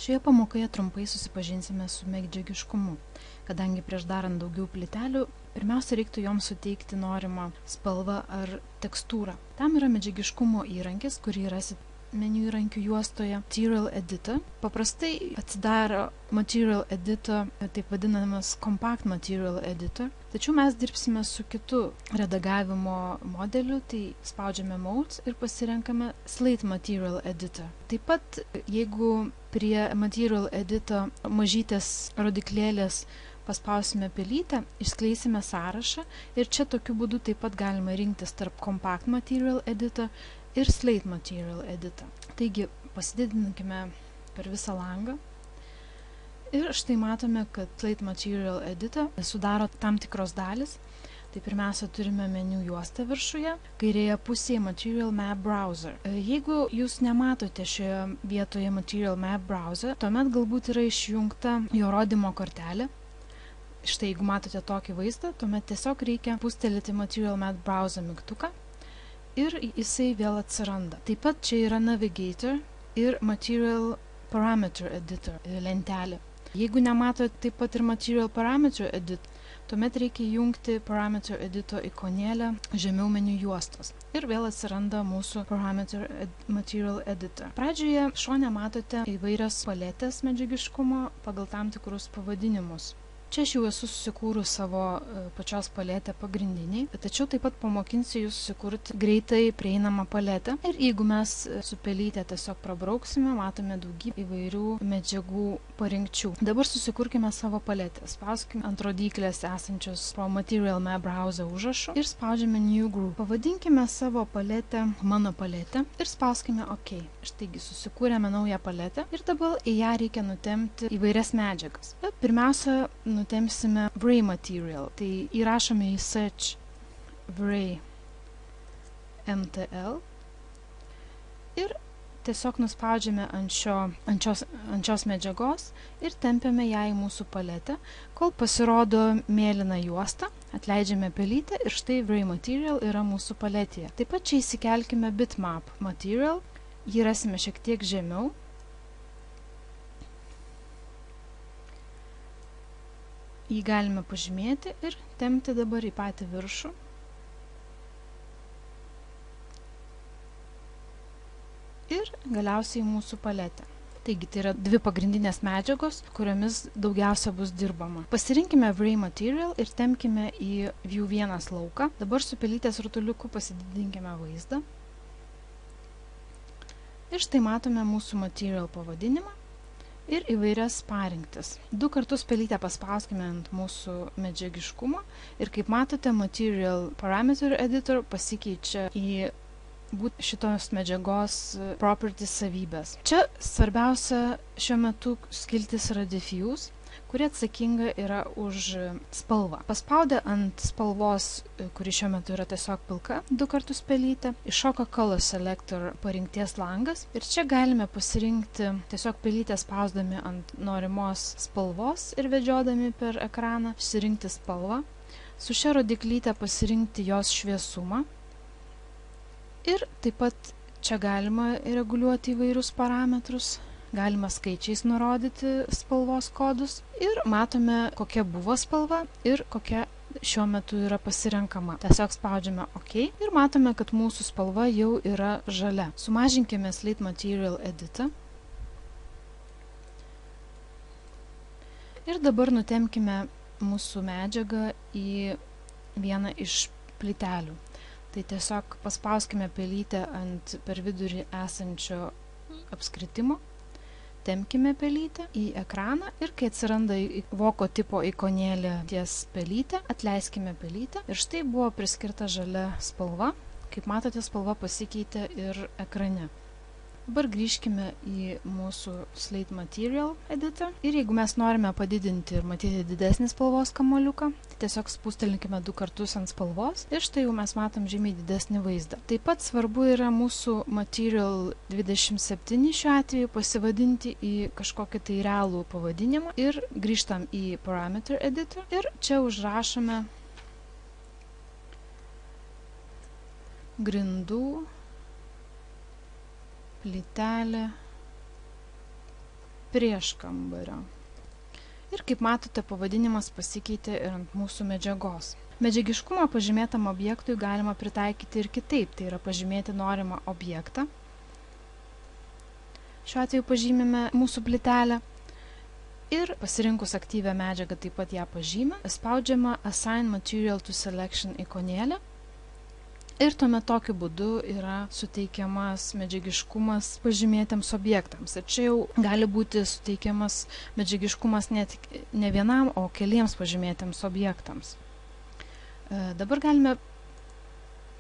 Šioje pamokoje trumpai susipažinsime su medžiagiškumu, kadangi prieš darant daugiau plytelių, pirmiausia reiktų joms suteikti norimą spalvą ar tekstūrą. Tam yra medžiagiškumo įrankis, kurį rasit meniu įrankių juostoje Material Editor. Paprastai atsidaro Material Editor, taip vadinamas Compact Material Editor, tačiau mes dirbsime su kitu redagavimo modeliu, tai spaudžiame Modes ir pasirenkame Slate Material Editor. Taip pat, jeigu prie Material Editor mažytės rodiklėlės paspausime pelytę, išskleisime sąrašą ir čia tokiu būdu taip pat galima rinktis tarp Compact Material Editor ir Slate Material Editor. Taigi pasididinkime per visą langą ir štai matome, kad Slate Material Editor sudaro tam tikros dalis. Tai pirmiausia turime meniu juostą viršuje, kairėje pusėje Material Map Browser. Jeigu jūs nematote šioje vietoje Material Map Browser, tuomet galbūt yra išjungta jo rodymo kortelė. Štai jeigu matote tokį vaizdą, tuomet tiesiog reikia pustelėti Material Map Browser mygtuką ir jisai vėl atsiranda. Taip pat čia yra Navigator ir Material Parameter Editor lentelė. Jeigu nematote taip pat ir Material Parameter Editor, tuomet reikia jungti Parameter Editor ikonėlę žemiau meniu juostos. Ir vėl atsiranda mūsų Parameter Material Editor. Pradžioje šone matote įvairias paletės medžiagiškumo pagal tam tikrus pavadinimus. Čia aš jau esu susikūrus savo pačios paletę pagrindiniai, tačiau taip pat pamokinsiu jūs susikurti greitai prieinamą paletę. Ir jeigu mes su pelyte tiesiog prabrauksime, matome daugybę įvairių medžiagų parinkčių. Dabar susikurkime savo paletę. Spauskime ant rodyklės esančios pro Material Map Browser užrašų ir spaudžiame New Group. Pavadinkime savo paletę Mano paletę ir spauskime OK. Štaigi susikūrėme naują paletę ir dabar į ją reikia nutempti įvairias medžiagas. Bet pirmiausia, nutempsime Vray Material. Tai įrašome į Search Vray MTL ir tiesiog nuspaudžiame ant šios medžiagos ir tempiame ją į mūsų paletę, kol pasirodo mėlyna juosta, atleidžiame pelytę ir štai Vray Material yra mūsų paletėje. Taip pat čia įsikelkime Bitmap Material, jį rasime šiek tiek žemiau. Jį galime pažymėti ir tempti dabar į patį viršų. Ir galiausiai mūsų paletę. Taigi, tai yra dvi pagrindinės medžiagos, kuriomis daugiausia bus dirbama. Pasirinkime Vray Material ir tempkime į View 1 lauką. Dabar su pelytės rutuliuku pasididinkime vaizdą. Ir štai matome mūsų Material pavadinimą ir įvairias parinktis. 2 kartus pelytę paspauskime ant mūsų medžiagiškumo ir kaip matote, Material Parameter Editor pasikeičia į šitos medžiagos properties savybės. Čia svarbiausia šiuo metu skiltis yra Diffuse, kuri atsakinga yra už spalvą. Paspaudę ant spalvos, kuri šiuo metu yra tiesiog pilka, 2 kartus pelytę, iššoka Color Selector parinkties langas ir čia galime pasirinkti tiesiog pelytę spausdami ant norimos spalvos ir vedžiodami per ekraną, išsirinkti spalvą, su šia rodiklyte pasirinkti jos šviesumą ir taip pat čia galima reguliuoti įvairius parametrus. Galima skaičiais nurodyti spalvos kodus ir matome, kokia buvo spalva ir kokia šiuo metu yra pasirenkama. Tiesiog spaudžiame OK ir matome, kad mūsų spalva jau yra žalia. Sumažinkime Slate Material Editor. Ir dabar nutempkime mūsų medžiagą į vieną iš plytelių. Tai tiesiog paspauskime pelytę ant per vidurį esančio apskritimo. Tempkime pelytę į ekraną ir kai atsiranda voko tipo ikonėlė ties pelytę, atleiskime pelytę ir štai buvo priskirta žalia spalva. Kaip matote, spalva pasikeitė ir ekrane. Dabar grįžkime į mūsų Slate Material Editor ir jeigu mes norime padidinti ir matyti didesnį spalvos kamuoliuką, tai tiesiog spustelinkime 2 kartus ant spalvos ir štai jau mes matom žymiai didesnį vaizdą. Taip pat svarbu yra mūsų Material 27 šiuo atveju pasivadinti į kažkokį tai realų pavadinimą ir grįžtam į Parameter Editor ir čia užrašome grindų plytelė prieškambario. Ir kaip matote, pavadinimas pasikeitė ir ant mūsų medžiagos. Medžiagiškumą pažymėtam objektui galima pritaikyti ir kitaip, tai yra pažymėti norimą objektą. Šiuo atveju pažymime mūsų plytelę ir pasirinkus aktyvią medžiagą taip pat ją pažymę, spaudžiama Assign Material to Selection ikonėlę ir tuomet tokiu būdu yra suteikiamas medžiagiškumas pažymėtiems objektams. Ir čia jau gali būti suteikiamas medžiagiškumas ne vienam, o keliems pažymėtiems objektams. Dabar galime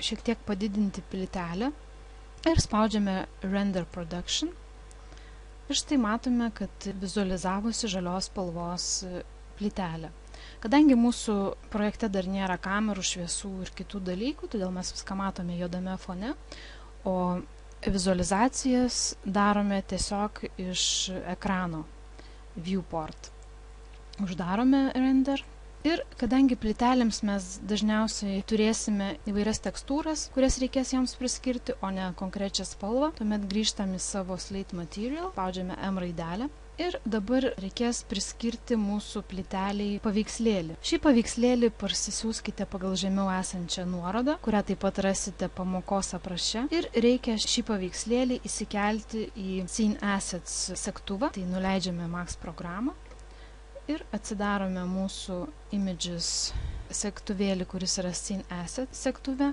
šiek tiek padidinti plytelę ir spaudžiame Render Production. Ir štai matome, kad vizualizavosi žalios spalvos plytelė. Kadangi mūsų projekte dar nėra kamerų, šviesų ir kitų dalykų, todėl mes viską matome juodame fone, o vizualizacijas darome tiesiog iš ekrano viewport. Uždarome render. Ir kadangi plytelėms mes dažniausiai turėsime įvairias tekstūras, kurias reikės joms priskirti, o ne konkrečią spalvą, tuomet grįžtam į savo Slate Material, spaudžiame M raidelę. Ir dabar reikės priskirti mūsų plyteliai paveikslėlį. Šį paveikslėlį parsisiųskite pagal žemiau esančią nuorodą, kurią taip pat rasite pamokos apraše. Ir reikia šį paveikslėlį įsikelti į Scene Assets segtuvą, tai nuleidžiame Max programą. Ir atsidarome mūsų Images segtuvėlį, kuris yra Scene Assets segtuve.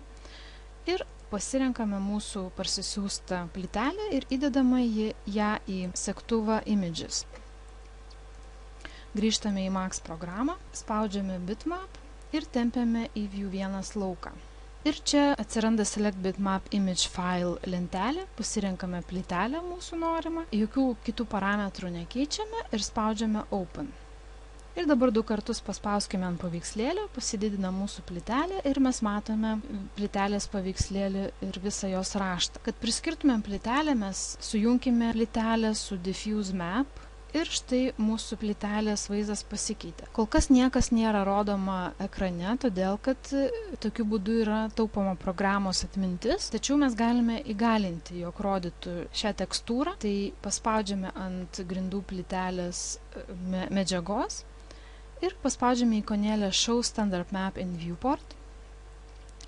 Ir pasirenkame mūsų parsisiųstą plytelę ir įdedame ją į segtuvą Images. Grįžtame į Max programą, spaudžiame Bitmap ir tempiame į View 1 lauką. Ir čia atsiranda Select Bitmap Image File lentelė, pasirenkame plytelę mūsų norimą, jokių kitų parametrų nekeičiame ir spaudžiame Open. Ir dabar 2 kartus paspauskime ant paveikslėlio, pasididina mūsų plytelė ir mes matome plytelės paveikslėlį ir visą jos raštą. Kad priskirtumėm plytelę, mes sujunkime plytelę su Diffuse Map ir štai mūsų plytelės vaizdas pasikeitė. Kol kas niekas nėra rodoma ekrane, todėl kad tokiu būdu yra taupoma programos atmintis, tačiau mes galime įgalinti, jog rodytų šią tekstūrą, tai paspaudžiame ant grindų plytelės medžiagos. Ir paspaudžiame ikonėlę Show Standard Map in Viewport.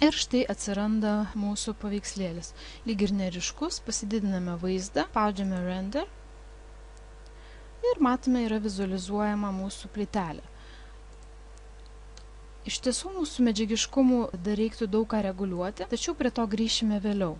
Ir štai atsiranda mūsų paveikslėlis. Lyg ir neriškus, pasididiname vaizdą, spaudžiame Render. Ir matome, yra vizualizuojama mūsų plytelė. Iš tiesų, mūsų medžiagiškumų dar reiktų daug ką reguliuoti, tačiau prie to grįšime vėliau.